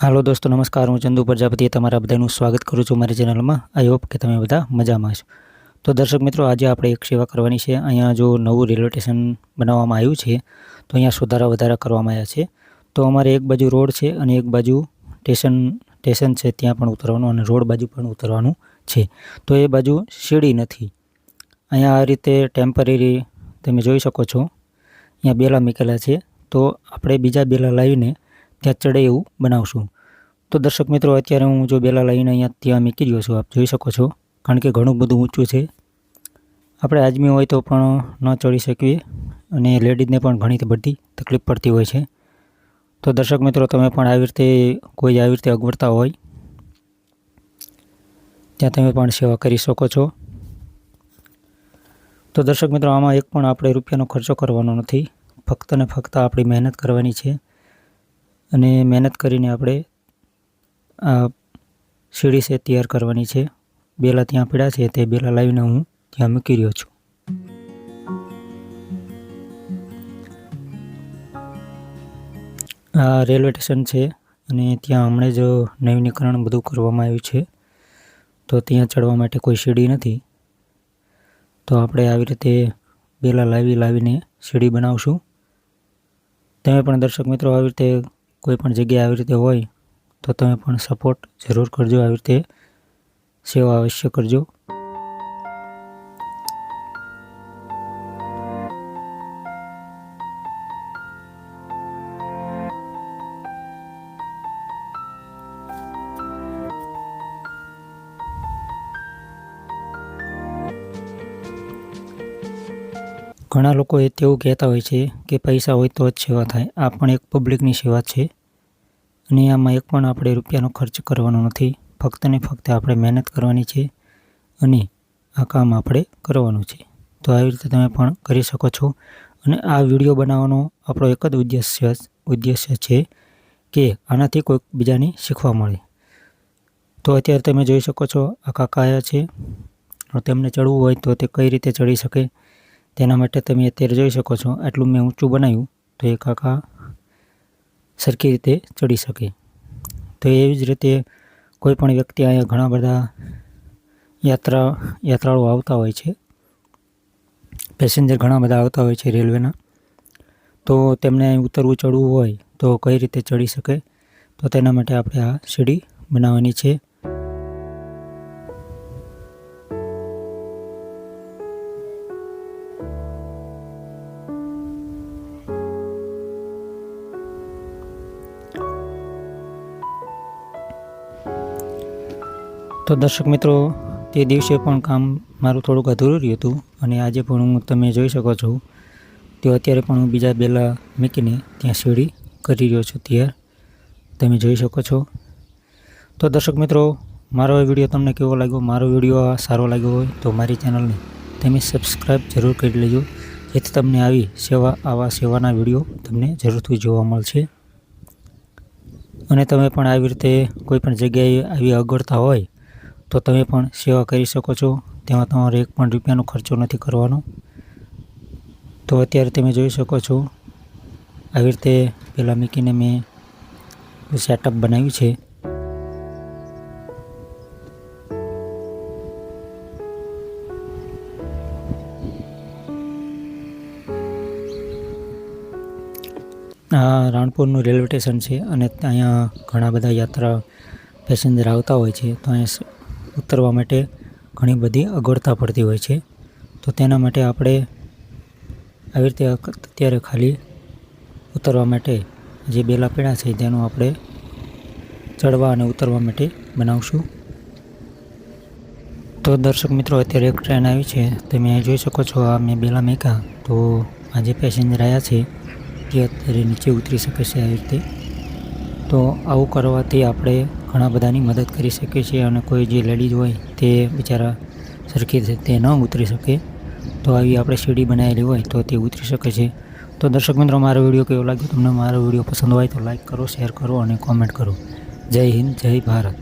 Hello दोस्तों नमस्कार हूँ चंदू प्रजापति तमारा बधाનું સ્વાગત કરું છું મારી ચેનલમાં। आई होप કે તમે બધા મજામાં છો। તો દર્શક મિત્રો આજે આપણે એક સેવા કરવાની છે। અહીંયા જો નવું રેલવે સ્ટેશન બનાવવામાં આવ્યું છે તો અહીંયા સુધારા વધારા કરવામાં આવ્યા છે। તો અમારે એક બાજુ રોડ છે અને એક બાજુ સ્ટેશન છે, ત્યાં પણ ઉતરવાનું અને રોડ બાજુ પણ ઉતરવાનું છે। તો એ બાજુ સીડી નથી। અહીંયા આ રીતે ટેમ્પરરી તમે જોઈ શકો છો, અહીંયા બેલા મૂકેલા છે। તો આપણે બીજા બેલા લાવીને ત્યાં ચડે એવું બનાવશું। તો દર્શક મિત્રો અત્યારે હું જો બેલા લઈને અહીંયા ત્યાં મૂકી રહ્યો છું, આપ જોઈ શકો છો, કારણ કે ઘણું બધું ઊંચું છે। આપણે આદમી હોય તો પણ ન ચડી શકીએ અને લેડીઝને પણ ઘણી બધી તકલીફ પડતી હોય છે। તો દર્શક મિત્રો તમે પણ આવી રીતે કોઈ આવી રીતે અગવડતા હોય ત્યાં તમે પણ સેવા કરી શકો છો। તો દર્શક મિત્રો આમાં એક પણ આપણે રૂપિયાનો ખર્ચો કરવાનો નથી, ફક્ત ને ફક્ત આપણી મહેનત કરવાની છે અને મહેનત કરીને આપણે આ સીડી છે તૈયાર કરવાની છે। બેલા ત્યાં પડ્યા છે તે બેલા લાવીને હું ત્યાં મૂકી રહ્યો છું। આ રેલવે સ્ટેશન છે અને ત્યાં હમણાં જ નવીનીકરણ બધું કરવામાં આવ્યું છે, તો ત્યાં ચડવા માટે કોઈ સીડી નથી। તો આપણે આવી રીતે બેલા લાવીને સીડી બનાવશું। તમે પણ દર્શક મિત્રો આવી રીતે કોઈ પણ જગ્યાએ આવી રીતે હોય તો તમે પણ સપોર્ટ જરૂર કરજો, આવી રીતે સેવા અવશ્ય કરજો। ઘણા લોકો તેવું કહેતા હોય છે કે પૈસા હોય તો જ સેવા થાય। આ પણ એક પબ્લિકની સેવા છે અને આમાં એક પણ આપણે રૂપિયાનો ખર્ચ કરવાનો નથી, ફક્ત ને ફક્ત આપણે મહેનત કરવાની છે અને આ કામ આપણે કરવાનું છે। તો આવી રીતે તમે પણ કરી શકો છો અને આ વિડીયો બનાવવાનો આપણો એક જ ઉદ્દેશ્ય છે કે આનાથી કોઈક બીજાને શીખવા મળે। તો અત્યારે તમે જોઈ શકો છો આ કાકા આવ્યા છે, તેમને ચડવું હોય તો તે કઈ રીતે ચડી શકે તેના માટે તમે અત્યારે જોઈ શકો છો આટલું મેં ઊંચું બનાવ્યું તો એ કાકા સરખી રીતે ચડી શકે। તો એવી જ રીતે કોઈ પણ વ્યક્તિ અહીંયા ઘણા બધા યાત્રાળુઓ આવતા હોય છે, પેસેન્જર ઘણા બધા આવતા હોય છે રેલવેના, તો તેમને ઉતરવું ચડવું હોય તો કઈ રીતે ચડી શકે, તો તેના માટે આપણે આ સીડી બનાવવાની છે। તો દર્શક મિત્રો તે દિવસે પણ કામ મારું થોડુંક અધૂરું રહ્યું હતું અને આજે પણ હું તમે જોઈ શકો છો તો અત્યારે પણ હું બીજા બેલા મૂકીને ત્યાં સીડી કરી રહ્યો છું તૈયાર, તમે જોઈ શકો છો। તો દર્શક મિત્રો મારો વિડીયો તમને કેવો લાગ્યો, મારો વિડીયો સારો લાગ્યો હોય તો મારી ચેનલને તમે સબસ્ક્રાઈબ જરૂર કરી લેજો, જેથી તમને આવા સેવાના વિડીયો તમને જરૂરથી જોવા મળશે। અને તમે પણ આવી રીતે કોઈ પણ જગ્યાએ આવી અગવડતા હોય તો તમે પણ સેવા કરી શકો છો, તેમાં તમારે એક પણ રૂપિયાનો ખર્ચો નથી કરવાનો। તો અત્યારે તમે જોઈ શકો છો આવી રીતે પહેલાં મૂકીને મેં સેટઅપ બનાવ્યું છે। આ રાણપુરનું રેલવે સ્ટેશન છે અને અહીંયા ઘણા બધા પેસેન્જર આવતા હોય છે, તો અહીંયા ઉતરવા માટે ઘણી બધી અગવડતા પડતી હોય છે। તો તેના માટે આપણે આવી રીતે અત્યારે ખાલી ઉતરવા માટે જે બેલા પડ્યા છે તેનું આપણે ચડવા અને ઉતરવા માટે બનાવશું। તો દર્શક મિત્રો અત્યારે એક ટ્રેન આવી છે, તમે જોઈ શકો છો, આ મેં બેલા મૂક્યા તો આ જે પેસેન્જર આવ્યા છે તે અત્યારે નીચે ઉતરી શકે છે આવી રીતે। તો આવું કરવાથી આપણે ઘણા બધાની મદદ કરી શકીએ છીએ અને કોઈ જે લેડીઝ હોય તે બિચારા સરખી રીતે ન ઉતરી શકે તો આવી આપણે સીડી બનાવેલી હોય તો તે ઉતરી શકે છે। તો દર્શક મિત્રો મારો વિડીયો કેવો લાગ્યો, તમને મારો વિડીયો પસંદ હોય તો લાઈક કરો, શેર કરો અને કોમેન્ટ કરો। જય હિન્દ, જય ભારત।